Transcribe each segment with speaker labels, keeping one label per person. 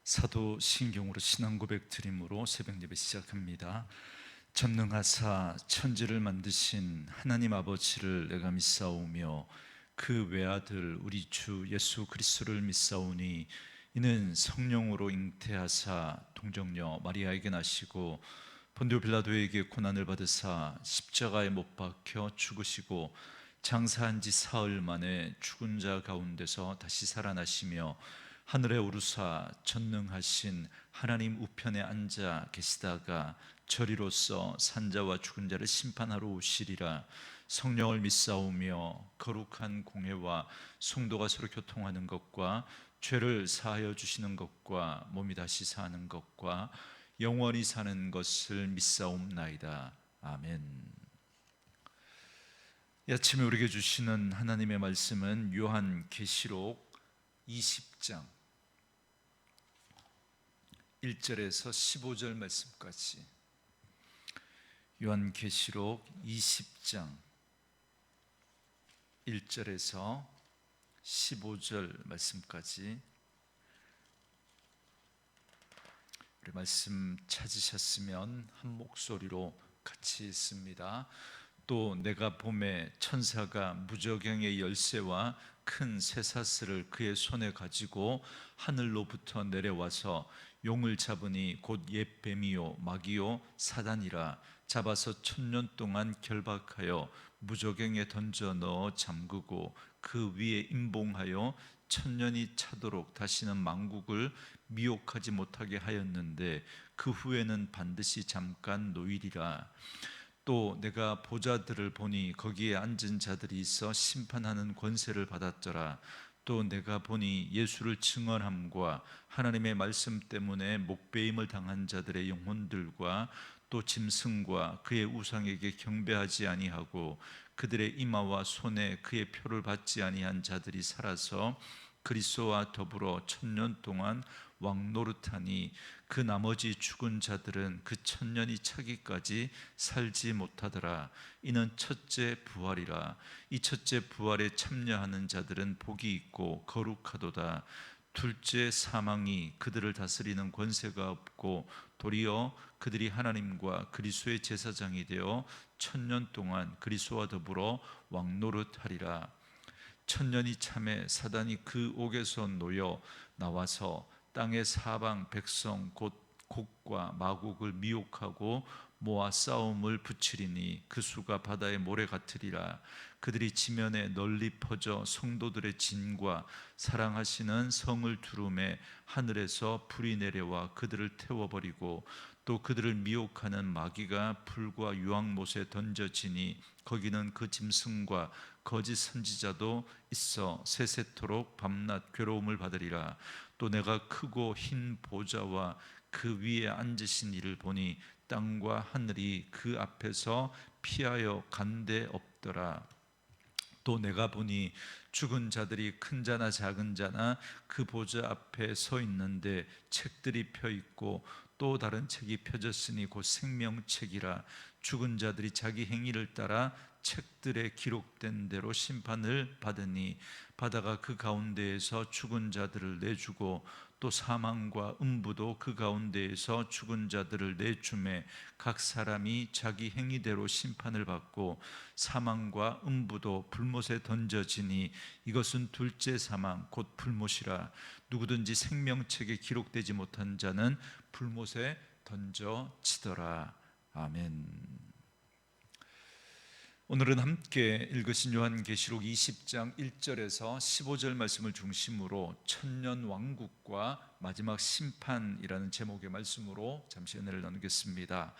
Speaker 1: 사도 신경으로 신앙 고백 드림으로 새벽 예배 시작합니다. 전능하사 천지를 만드신 하나님 아버지를 내가 믿사오며 그 외아들 우리 주 예수 그리스도를 믿사오니 이는 성령으로 잉태하사 동정녀 마리아에게 나시고 본디오 빌라도에게 고난을 받으사 십자가에 못 박혀 죽으시고 장사한 지 사흘 만에 죽은 자 가운데서 다시 살아나시며 하늘에 오르사 전능하신 하나님 우편에 앉아 계시다가 저리로서 산자와 죽은 자를 심판하러 오시리라. 성령을 믿사오며 거룩한 공회와 성도가 서로 교통하는 것과 죄를 사하여 주시는 것과 몸이 다시 사는 것과 영원히 사는 것을 믿사옵나이다. 아멘. 이 아침에 우리에게 주시는 하나님의 말씀은 요한계시록 20장 1절에서 15절 말씀까지, 요한계시록 20장 1절에서 15절 말씀까지. 우리 말씀 찾으셨으면 한 목소리로 같이 읽습니다. 또 내가 보매 천사가 무저갱의 열쇠와 큰 쇠사슬을 그의 손에 가지고 하늘로부터 내려와서 용을 잡으니 곧 옛 뱀이요 마귀요 사단이라. 잡아서 1000년 동안 결박하여 무저갱에 던져 넣어 잠그고 그 위에 임봉하여 1000년이 차도록 다시는 만국을 미혹하지 못하게 하였는데 그 후에는 반드시 잠깐 노일이라. 또 내가 보좌들을 보니 거기에 앉은 자들이 있어 심판하는 권세를 받았더라. 또 내가 보니 예수를 증언함과 하나님의 말씀 때문에 목배임을 당한 자들의 영혼들과 또 짐승과 그의 우상에게 경배하지 아니하고 그들의 이마와 손에 그의 표를 받지 아니한 자들이 살아서 그리스도와 더불어 1000년 동안 왕노릇하니 그 나머지 죽은 자들은 그 1000년이 차기까지 살지 못하더라. 이는 첫째 부활이라. 이 첫째 부활에 참여하는 자들은 복이 있고 거룩하도다. 둘째 사망이 그들을 다스리는 권세가 없고 도리어 그들이 하나님과 그리스도의 제사장이 되어 1000년 동안 그리스도와 더불어 왕노릇하리라. 1000년이 참에 사단이 그 옥에서 놓여 나와서 땅의 사방 백성 곧 곡과 마곡을 미혹하고 모아 싸움을 붙이리니 그 수가 바다의 모래 같으리라. 그들이 지면에 널리 퍼져 성도들의 진과 사랑하시는 성을 두루매 하늘에서 불이 내려와 그들을 태워버리고 또 그들을 미혹하는 마귀가 불과 유황못에 던져지니 거기는 그 짐승과 거짓 선지자도 있어 세세토록 밤낮 괴로움을 받으리라. 또 내가 크고 흰 보좌와 그 위에 앉으신 이를 보니 땅과 하늘이 그 앞에서 피하여 간데 없더라. 또 내가 보니 죽은 자들이 큰 자나 작은 자나 그 보좌 앞에 서 있는데 책들이 펴 있고 또 다른 책이 펴졌으니 곧 생명책이라. 죽은 자들이 자기 행위를 따라 책들에 기록된 대로 심판을 받으니 바다가 그 가운데에서 죽은 자들을 내주고 또 사망과 음부도 그 가운데에서 죽은 자들을 내주매 각 사람이 자기 행위대로 심판을 받고 사망과 음부도 불못에 던져지니 이것은 둘째 사망 곧 불못이라. 누구든지 생명책에 기록되지 못한 자는 불못에 던져지더라. 아멘. 오늘은 함께 읽으신 요한계시록 20장 1절에서 15절 말씀을 중심으로 천년 왕국과 마지막 심판이라는 제목의 말씀으로 잠시 은혜를 나누겠습니다.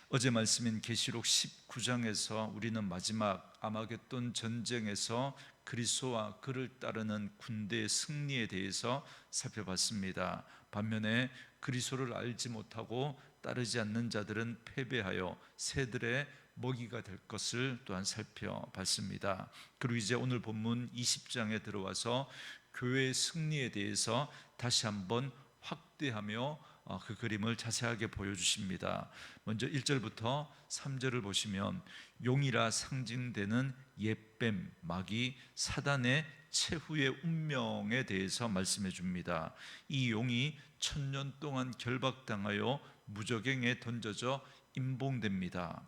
Speaker 1: 어제 말씀인 계시록 19장에서 우리는 마지막 아마겟돈 전쟁에서 그리스도와 그를 따르는 군대의 승리에 대해서 살펴봤습니다. 반면에 그리스도를 알지 못하고 따르지 않는 자들은 패배하여 새들의 먹이가 될 것을 또한 살펴봤습니다. 그리고 이제 오늘 본문 20장에 들어와서 교회의 승리에 대해서 다시 한번 확대하며 그 그림을 자세하게 보여주십니다. 먼저 1절부터 3절을 보시면 용이라 상징되는 옛뱀, 마귀, 사단의 최후의 운명에 대해서 말씀해 줍니다. 이 용이 1000년 동안 결박당하여 무저갱에 던져져 임봉됩니다.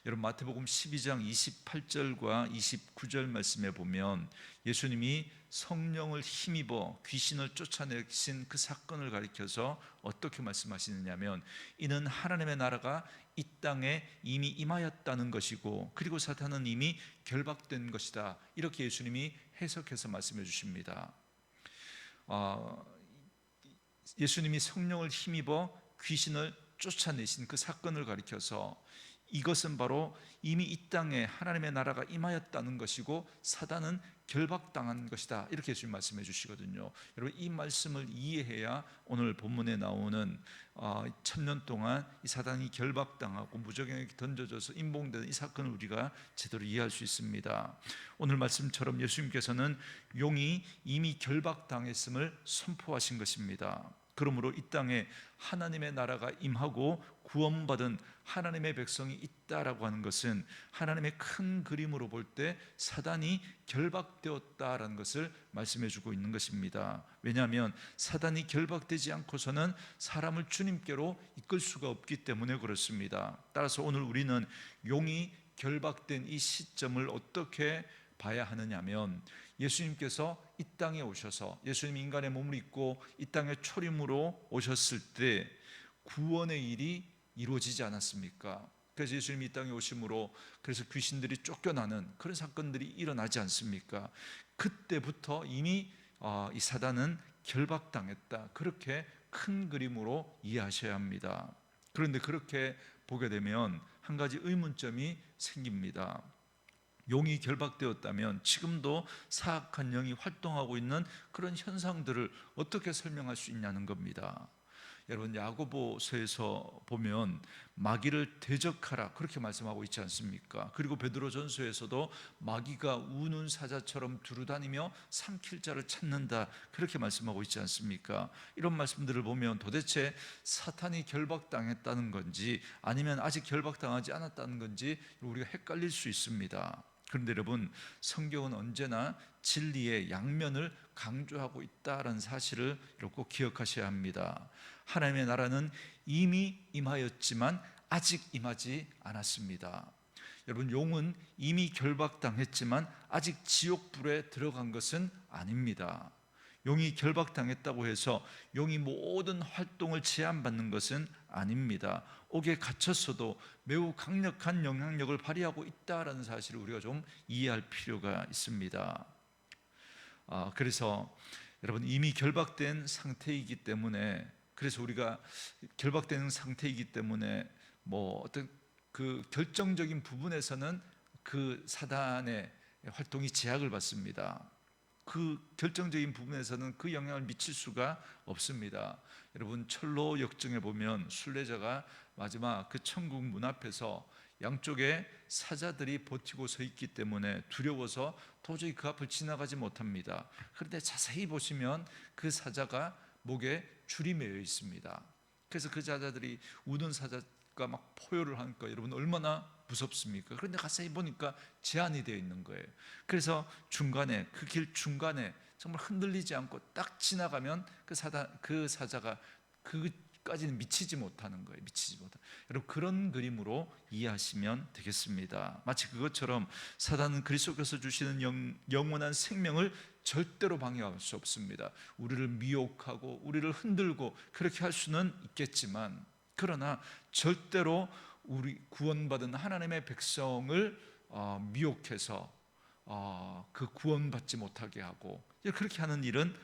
Speaker 1: 여러분 마태복음 12장 28절과 29절 말씀에 보면 예수님이 성령을 힘입어 귀신을 쫓아내신 그 사건을 가리켜서 어떻게 말씀하시느냐면 이는 하나님의 나라가 이 땅에 이미 임하였다는 것이고 그리고 사탄은 이미 결박된 것이다, 이렇게 예수님이 해석해서 말씀해 주십니다. 예수님이 성령을 힘입어 귀신을 쫓아내신 그 사건을 가리켜서 이것은 바로 이미 이 땅에 하나님의 나라가 임하였다는 것이고 사단은 결박당한 것이다, 이렇게 예수님 말씀해 주시거든요. 여러분 이 말씀을 이해해야 오늘 본문에 나오는 1000년 동안 이 사단이 결박당하고 무저갱에 던져져서 임봉되는 이 사건을 우리가 제대로 이해할 수 있습니다. 오늘 말씀처럼 예수님께서는 용이 이미 결박당했음을 선포하신 것입니다. 그러므로 이 땅에 하나님의 나라가 임하고 구원받은 하나님의 백성이 있다라고 하는 것은 하나님의 큰 그림으로 볼 때 사단이 결박되었다라는 것을 말씀해 주고 있는 것입니다. 왜냐하면 사단이 결박되지 않고서는 사람을 주님께로 이끌 수가 없기 때문에 그렇습니다. 따라서 오늘 우리는 용이 결박된 이 시점을 어떻게 봐야 하느냐면 예수님께서 이 땅에 오셔서 예수님이 인간의 몸을 입고 이 땅에 초림으로 오셨을 때 구원의 일이 이루어지지 않았습니까? 그래서 예수님이 이 땅에 오심으로 그래서 귀신들이 쫓겨나는 그런 사건들이 일어나지 않습니까? 그때부터 이미 이 사단은 결박당했다, 그렇게 큰 그림으로 이해하셔야 합니다. 그런데 그렇게 보게 되면 한 가지 의문점이 생깁니다. 용이 결박되었다면 지금도 사악한 영이 활동하고 있는 그런 현상들을 어떻게 설명할 수 있냐는 겁니다. 여러분 야고보서에서 보면 마귀를 대적하라 그렇게 말씀하고 있지 않습니까? 그리고 베드로전서에서도 마귀가 우는 사자처럼 두루다니며 삼킬 자를 찾는다 그렇게 말씀하고 있지 않습니까? 이런 말씀들을 보면 도대체 사탄이 결박당했다는 건지 아니면 아직 결박당하지 않았다는 건지 우리가 헷갈릴 수 있습니다. 그런데 여러분 성경은 언제나 진리의 양면을 강조하고 있다는 사실을 꼭 기억하셔야 합니다. 하나님의 나라는 이미 임하였지만 아직 임하지 않았습니다. 여러분 용은 이미 결박당했지만 아직 지옥불에 들어간 것은 아닙니다. 용이 결박당했다고 해서 용이 모든 활동을 제한받는 것은 아닙니다. 옥에 갇혔어도 매우 강력한 영향력을 발휘하고 있다는 사실을 우리가 좀 이해할 필요가 있습니다. 그래서 여러분 이미 결박된 상태이기 때문에 그래서 우리가 결박된 상태이기 때문에 뭐 어떤 그 결정적인 부분에서는 그 사단의 활동이 제약을 받습니다. 그 결정적인 부분에서는 그 영향을 미칠 수가 없습니다. 여러분 철로 역정에 보면 순례자가 마지막 그 천국 문 앞에서 양쪽에 사자들이 버티고 서 있기 때문에 두려워서 도저히 그 앞을 지나가지 못합니다. 그런데 자세히 보시면 그 사자가 목에 줄이 매여 있습니다. 그래서 그 사자들이 우는 사자가 막 포효를 하니까 여러분 얼마나 무섭습니까? 그런데 가까이 보니까 제한이 되어 있는 거예요. 그래서 중간에 그 길 중간에 정말 흔들리지 않고 딱 지나가면 그 사자가 그까지는 미치지 못하는 거예요. 미치지 못한. 여러분 그런 그림으로 이해하시면 되겠습니다. 마치 그것처럼 사단은 그리스도께서 주시는 영원한 생명을 절대로 방해할 수 없습니다. 우리를 미혹하고 우리를 흔들고 그렇게 할 수는 있겠지만 그러나 절대로 우리 구원받은 하나님의 백성을 미혹해서 그 구원받지 못하게 하고 그렇게 하는 일은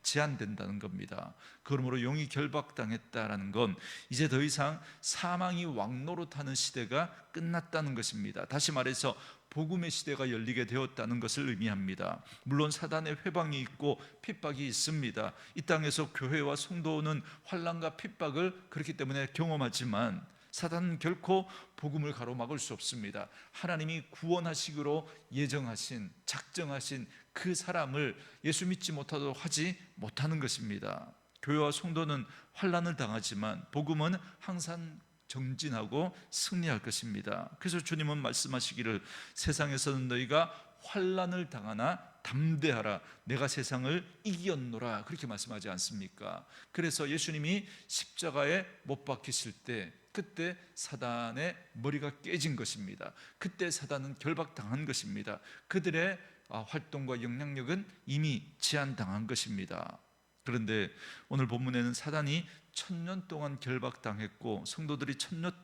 Speaker 1: 제한된다는 겁니다. 그러므로 용이 결박당했다라는 건 이제 더 이상 사망이 왕노릇하는 시대가 끝났다는 것입니다. 다시 말해서 복음의 시대가 열리게 되었다는 것을 의미합니다. 물론 사단의 회방이 있고 핍박이 있습니다. 이 땅에서 교회와 성도는 환난과 핍박을 그렇기 때문에 경험하지만 사단은 결코 복음을 가로막을 수 없습니다. 하나님이 구원하시기로 예정하신 작정하신 그 사람을 예수 믿지 못하도록 하지 못하는 것입니다. 교회와 성도는 환난을 당하지만 복음은 항상 정진하고 승리할 것입니다. 그래서 주님은 말씀하시기를 세상에서는 너희가 환난을 당하나 담대하라, 내가 세상을 이겼노라, 그렇게 말씀하지 않습니까? 그래서 예수님이 십자가에 못 박히실 때 그때 사단의 머리가 깨진 것입니다. 그때 사단은 결박당한 것입니다. 그들의 활동과 영향력은 이미 제한당한 것입니다. 그런데 오늘 본문에는 사단이 1000년 동안 결박당했고 성도들이 1000년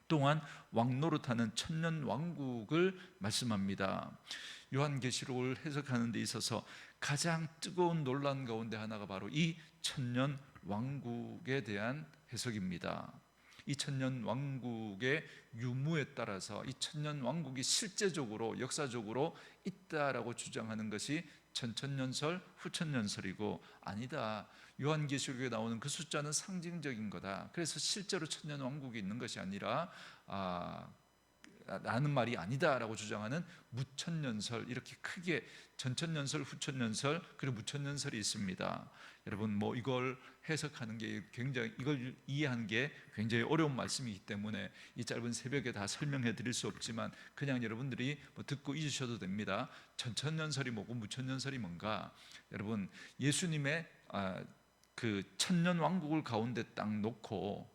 Speaker 1: 동안 왕노릇하는 천년왕국을 말씀합니다. 요한계시록을 해석하는 데 있어서 가장 뜨거운 논란 가운데 하나가 바로 이 천년왕국에 대한 해석입니다. 이 천년왕국의 유무에 따라서 이 천년왕국이 실제적으로 역사적으로 있다라고 주장하는 것이 전천년설, 후천년설이고, 아니다, 요한계시록에 나오는 그 숫자는 상징적인 거다. 그래서 실제로 천년왕국이 있는 것이 아니라 라는 말이 아니다라고 주장하는 무천년설, 이렇게 크게 전천년설, 후천년설, 그리고 무천년설이 있습니다. 여러분, 이걸 해석하는 게 굉장히, 이걸 이해하는 게 굉장히 어려운 말씀이기 때문에 이 짧은 새벽에 다 설명해 드릴 수 없지만 그냥 여러분들이 듣고 잊으셔도 됩니다. 전천년설이 뭐고 무천년설이 뭔가, 여러분, 예수님의 그 천년왕국을 가운데 딱 놓고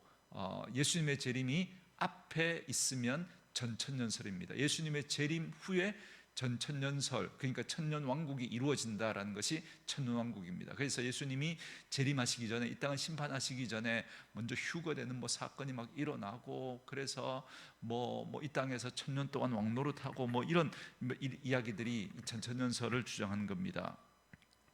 Speaker 1: 예수님의 재림이 앞에 있으면 전천년설입니다. 예수님의 재림 후에 전천년설, 그러니까 천년왕국이 이루어진다라는 것이 천년왕국입니다. 그래서 예수님이 재림하시기 전에, 이 땅을 심판하시기 전에 먼저 휴거되는 사건이 막 일어나고, 그래서 이 땅에서 천년 동안 왕노릇하고 이런 이야기들이 전천년설을 주장하는 겁니다.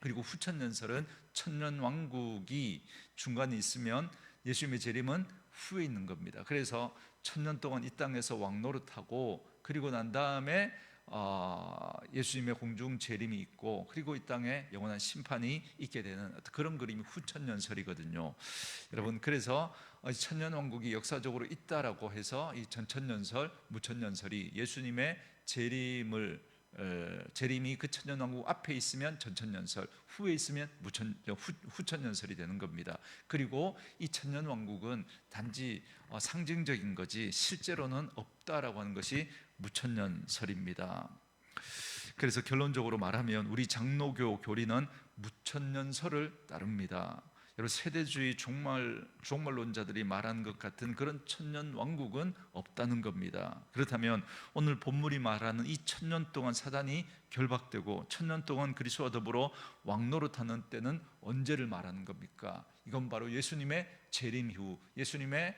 Speaker 1: 그리고 후천년설은 천년왕국이 중간에 있으면 예수님의 재림은 후에 있는 겁니다. 그래서 천년 동안 이 땅에서 왕노릇하고, 그리고 난 다음에 예수님의 공중 재림이 있고, 그리고 이 땅에 영원한 심판이 있게 되는 그런 그림이 후천년설이거든요. 여러분, 그래서 천년왕국이 역사적으로 있다라고 해서 이 전천년설, 무천년설이 예수님의 재림이 그 천년왕국 앞에 있으면 전천년설, 후에 있으면 후천년설이 되는 겁니다. 그리고 이 천년왕국은 단지 상징적인 거지 실제로는 없다라고 하는 것이 무천년설입니다. 그래서 결론적으로 말하면 우리 장로교 교리는 무천년설을 따릅니다. 여러분, 세대주의 종말론자들이 말하는 것 같은 그런 천년왕국은 없다는 겁니다. 그렇다면 오늘 본문이 말하는 이 천년 동안 사단이 결박되고 천년 동안 그리스도와 더불어 왕노릇하는 때는 언제를 말하는 겁니까? 이건 바로 예수님의 재림 이후, 예수님의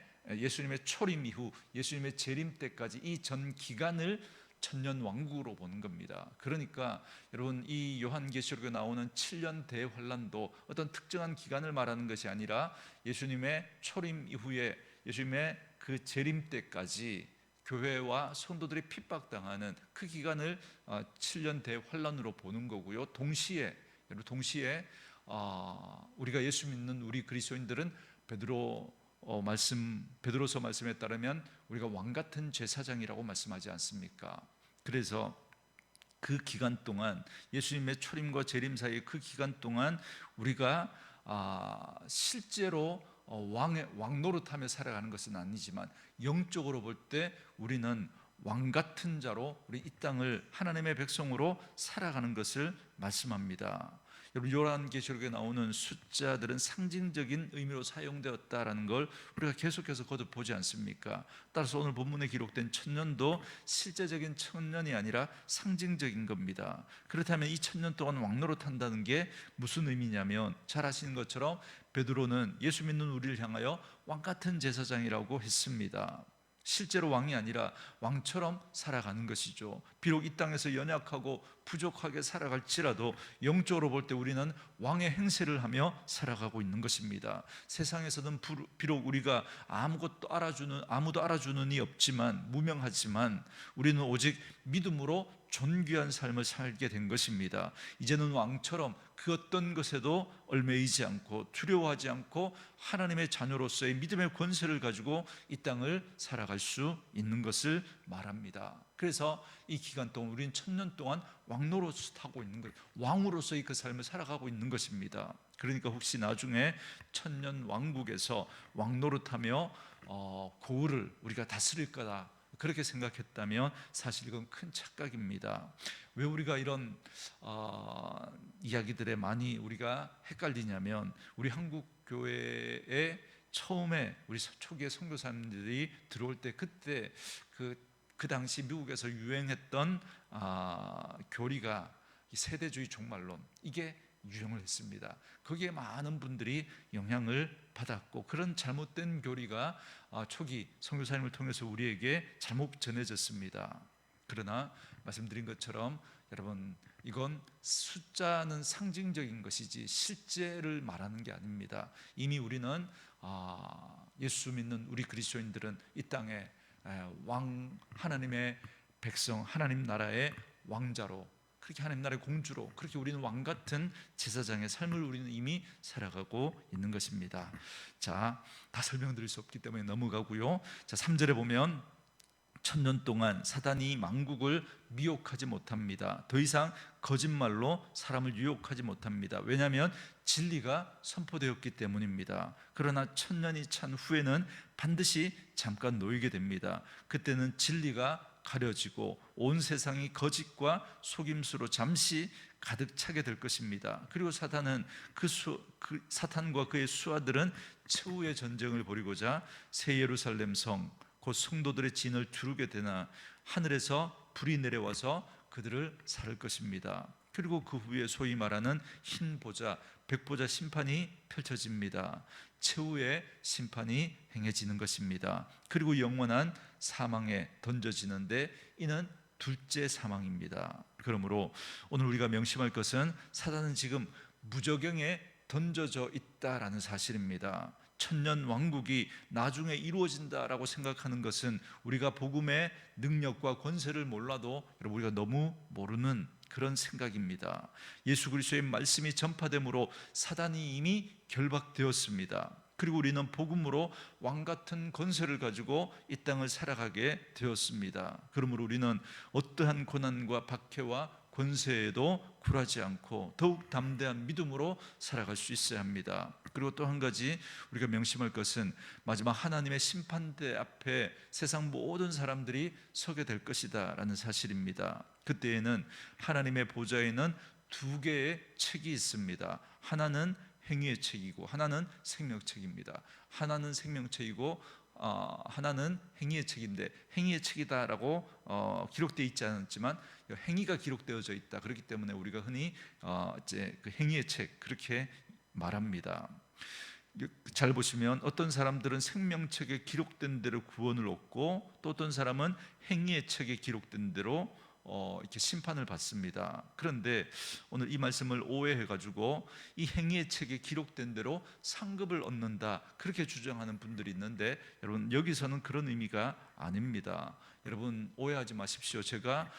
Speaker 1: 초림 이후, 예수님의 재림 때까지 이 전 기간을 천년왕국으로 보는 겁니다. 그러니까 여러분, 이 요한계시록에 나오는 7년 대환란도 어떤 특정한 기간을 말하는 것이 아니라 예수님의 초림 이후에 예수님의 그 재림 때까지 교회와 성도들이 핍박당하는 그 기간을 7년 대환란으로 보는 거고요. 동시에 우리가 예수 믿는 우리 그리스도인들은 베드로서 말씀에 따르면 우리가 왕 같은 제사장이라고 말씀하지 않습니까? 그래서 그 기간 동안, 예수님의 초림과 재림 사이의 그 기간 동안 우리가 실제로 왕노릇하며 살아가는 것은 아니지만 영적으로 볼 때 우리는 왕 같은 자로 우리 이 땅을 하나님의 백성으로 살아가는 것을 말씀합니다. 여러분, 요한계시록에 나오는 숫자들은 상징적인 의미로 사용되었다라는 걸 우리가 계속해서 거듭보지 않습니까? 따라서 오늘 본문에 기록된 천년도 실제적인 천년이 아니라 상징적인 겁니다. 그렇다면 이 천년 동안 왕노릇한다는 게 무슨 의미냐면, 잘 아시는 것처럼 베드로는 예수 믿는 우리를 향하여 왕 같은 제사장이라고 했습니다. 실제로 왕이 아니라 왕처럼 살아가는 것이죠. 비록 이 땅에서 연약하고 부족하게 살아갈지라도 영적으로 볼 때 우리는 왕의 행세를 하며 살아가고 있는 것입니다. 세상에서는 비록 우리가 아무도 알아주는 이 없지만, 무명하지만 우리는 오직 믿음으로 존귀한 삶을 살게 된 것입니다. 이제는 왕처럼 그 어떤 것에도 얽매이지 않고 두려워하지 않고 하나님의 자녀로서의 믿음의 권세를 가지고 이 땅을 살아갈 수 있는 것을 말합니다. 그래서 이 기간 동안 우리는 1000년 동안 왕노릇을 하고 있는 거예요. 왕으로서의 그 삶을 살아가고 있는 것입니다. 그러니까 혹시 나중에 1000년 왕국에서 왕노릇하며 고을을 우리가 다스릴 거다 그렇게 생각했다면 사실 이건 큰 착각입니다. 왜 우리가 이런 이야기들에 많이 우리가 헷갈리냐면, 우리 한국 교회에 처음에 우리 초기에 선교사님들이 들어올 때 그때 그 당시 미국에서 유행했던 교리가 세대주의 종말론, 이게 유행을 했습니다. 거기에 많은 분들이 영향을 받았고, 그런 잘못된 교리가 초기 선교사님을 통해서 우리에게 잘못 전해졌습니다. 그러나 말씀드린 것처럼 여러분, 이건 숫자는 상징적인 것이지 실제를 말하는 게 아닙니다. 이미 우리는 예수 믿는 우리 그리스도인들은 이 땅에 하나님의 백성, 하나님 나라의 왕자로, 그렇게 하나님 나라의 공주로, 그렇게 우리는 왕같은 제사장의 삶을 우리는 이미 살아가고 있는 것입니다. 자, 다 설명드릴 수 없기 때문에 넘어가고요. 자, 3절에 보면 1000년 동안 사단이 만국을 미혹하지 못합니다. 더 이상 거짓말로 사람을 유혹하지 못합니다. 왜냐하면 진리가 선포되었기 때문입니다. 그러나 1000년이 찬 후에는 반드시 잠깐 놓이게 됩니다. 그때는 진리가 가려지고 온 세상이 거짓과 속임수로 잠시 가득 차게 될 것입니다. 그리고 사탄은 사탄과 그의 수하들은 최후의 전쟁을 벌이고자 새 예루살렘 성, 곧 성도들의 진을 두르게 되나 하늘에서 불이 내려와서 그들을 살을 것입니다. 그리고 그 후에 소위 말하는 흰 보좌, 백보좌 심판이 펼쳐집니다. 최후의 심판이 행해지는 것입니다. 그리고 영원한 사망에 던져지는데 이는 둘째 사망입니다. 그러므로 오늘 우리가 명심할 것은 사단은 지금 무저경에 던져져 있다라는 사실입니다. 1000년 왕국이 나중에 이루어진다라고 생각하는 것은 우리가 복음의 능력과 권세를 몰라도 여러분 우리가 너무 모르는 그런 생각입니다. 예수 그리스도의 말씀이 전파됨으로 사단이 이미 결박되었습니다. 그리고 우리는 복음으로 왕같은 권세를 가지고 이 땅을 살아가게 되었습니다. 그러므로 우리는 어떠한 고난과 박해와 권세에도 굴하지 않고 더욱 담대한 믿음으로 살아갈 수 있어야 합니다. 그리고 또 한 가지 우리가 명심할 것은 마지막 하나님의 심판대 앞에 세상 모든 사람들이 서게 될 것이다 라는 사실입니다. 그때에는 하나님의 보좌에는 두 개의 책이 있습니다. 하나는 행위의 책이고 하나는 생명책입니다. 하나는 생명책이고 하나는 행위의 책인데, 행위의 책이다라고 기록되어 있지 않았지만 행위가 기록되어져 있다. 그렇기 때문에 우리가 흔히 이제 그 행위의 책 그렇게 말합니다. 잘 보시면 어떤 사람들은 생명책에 기록된 대로 구원을 얻고 또 어떤 사람은 행위의 책에 기록된 대로 이렇게 심판을 받습니다. 그런데 오늘 이 말씀을 오해해가지고 이 행위의 책에 기록된 대로 상급을 얻는다 그렇게 주장하는 분들이 있는데, 여러분 여기서는 그런 의미가 아닙니다. 여러분 오해하지 마십시오. 제가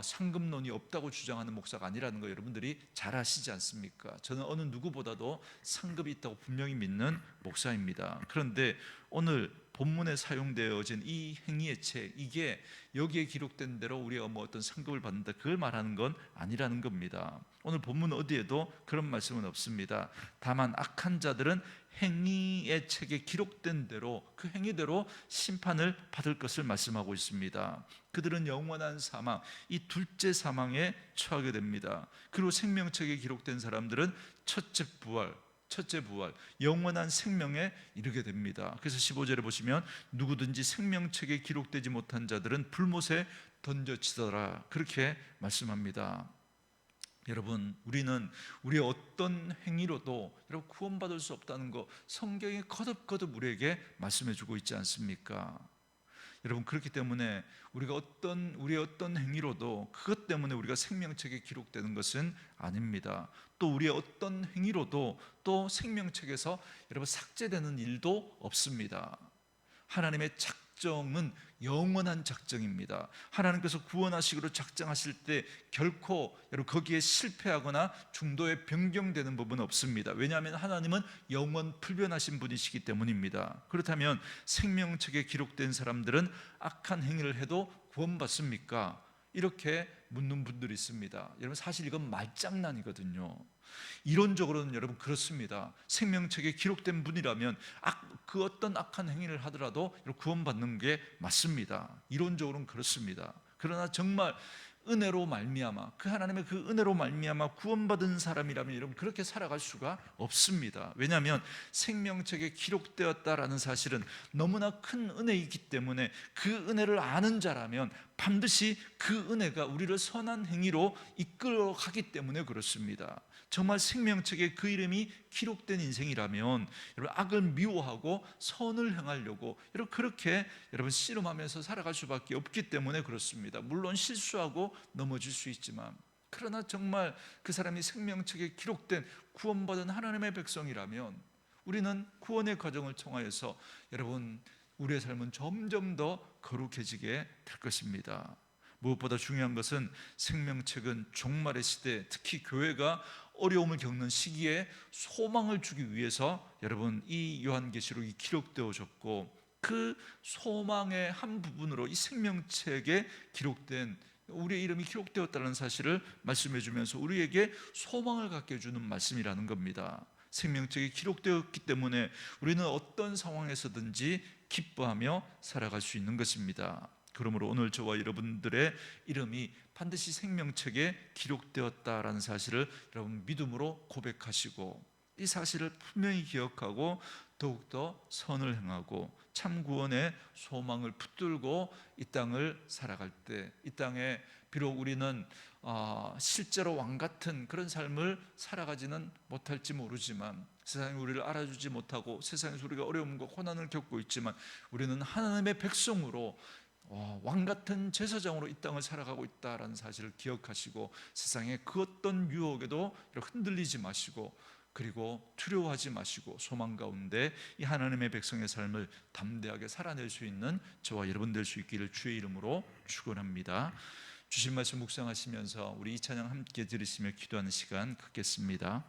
Speaker 1: 상급론이 없다고 주장하는 목사가 아니라는 거 여러분들이 잘 아시지 않습니까? 저는 어느 누구보다도 상급이 있다고 분명히 믿는 목사입니다. 그런데 오늘 본문에 사용되어진 이 행위의 책, 이게 여기에 기록된 대로 우리가 뭐 어떤 상급을 받는다 그걸 말하는 건 아니라는 겁니다. 오늘 본문 어디에도 그런 말씀은 없습니다. 다만 악한 자들은 행위의 책에 기록된 대로 그 행위대로 심판을 받을 것을 말씀하고 있습니다. 그들은 영원한 사망, 이 둘째 사망에 처하게 됩니다. 그리고 생명책에 기록된 사람들은 첫째 부활, 영원한 생명에 이르게 됩니다. 그래서 15절에 보시면 누구든지 생명책에 기록되지 못한 자들은 불못에 던져지더라 그렇게 말씀합니다. 여러분 우리는 우리의 어떤 행위로도 여러분 구원받을 수 없다는 거 성경이 거듭거듭 우리에게 말씀해 주고 있지 않습니까? 여러분 그렇기 때문에 우리의 어떤 행위로도 그것 때문에 우리가 생명책에 기록되는 것은 아닙니다. 또 우리의 어떤 행위로도 또 생명책에서 여러분 삭제되는 일도 없습니다. 하나님의 작정은 영원한 작정입니다. 하나님께서 구원하시기로 작정하실 때 결코 여러분 거기에 실패하거나 중도에 변경되는 부분은 없습니다. 왜냐하면 하나님은 영원 불변하신 분이시기 때문입니다. 그렇다면 생명책에 기록된 사람들은 악한 행위를 해도 구원받습니까? 이렇게 묻는 분들이 있습니다. 여러분 사실 이건 말장난이거든요. 이론적으로는 여러분 그렇습니다. 생명책에 기록된 분이라면 그 어떤 악한 행위를 하더라도 구원받는 게 맞습니다. 이론적으로는 그렇습니다. 그러나 정말 은혜로 말미암아 그 하나님의 그 은혜로 말미암아 구원받은 사람이라면 여러분 그렇게 살아갈 수가 없습니다. 왜냐하면 생명책에 기록되었다라는 사실은 너무나 큰 은혜이기 때문에 그 은혜를 아는 자라면 반드시 그 은혜가 우리를 선한 행위로 이끌어가기 때문에 그렇습니다. 정말 생명책에 그 이름이 기록된 인생이라면 여러분 악을 미워하고 선을 행하려고 여러분 그렇게 여러분 씨름하면서 살아갈 수밖에 없기 때문에 그렇습니다. 물론 실수하고 넘어질 수 있지만, 그러나 정말 그 사람이 생명책에 기록된 구원받은 하나님의 백성이라면 우리는 구원의 과정을 통하여서 여러분 우리의 삶은 점점 더 거룩해지게 될 것입니다. 무엇보다 중요한 것은 생명책은 종말의 시대, 특히 교회가 어려움을 겪는 시기에 소망을 주기 위해서 여러분 이 요한계시록이 기록되어졌고, 그 소망의 한 부분으로 이 생명책에 기록된 우리의 이름이 기록되었다는 사실을 말씀해 주면서 우리에게 소망을 갖게 해주는 말씀이라는 겁니다. 생명책이 기록되었기 때문에 우리는 어떤 상황에서든지 기뻐하며 살아갈 수 있는 것입니다. 그러므로 오늘 저와 여러분들의 이름이 반드시 생명책에 기록되었다라는 사실을 여러분 믿음으로 고백하시고 이 사실을 분명히 기억하고 더욱더 선을 행하고 참 구원의 소망을 붙들고 이 땅을 살아갈 때, 이 땅에 비록 우리는 실제로 왕같은 그런 삶을 살아가지는 못할지 모르지만, 세상이 우리를 알아주지 못하고 세상에서 우리가 어려움과 고난을 겪고 있지만 우리는 하나님의 백성으로 왕같은 제사장으로 이 땅을 살아가고 있다는 사실을 기억하시고 세상의 그 어떤 유혹에도 흔들리지 마시고 그리고 두려워하지 마시고 소망 가운데 이 하나님의 백성의 삶을 담대하게 살아낼 수 있는 저와 여러분 될 수 있기를 주의 이름으로 축원합니다. 주신 말씀 묵상하시면서 우리 이 찬양 함께 들으시며 기도하는 시간 갖겠습니다.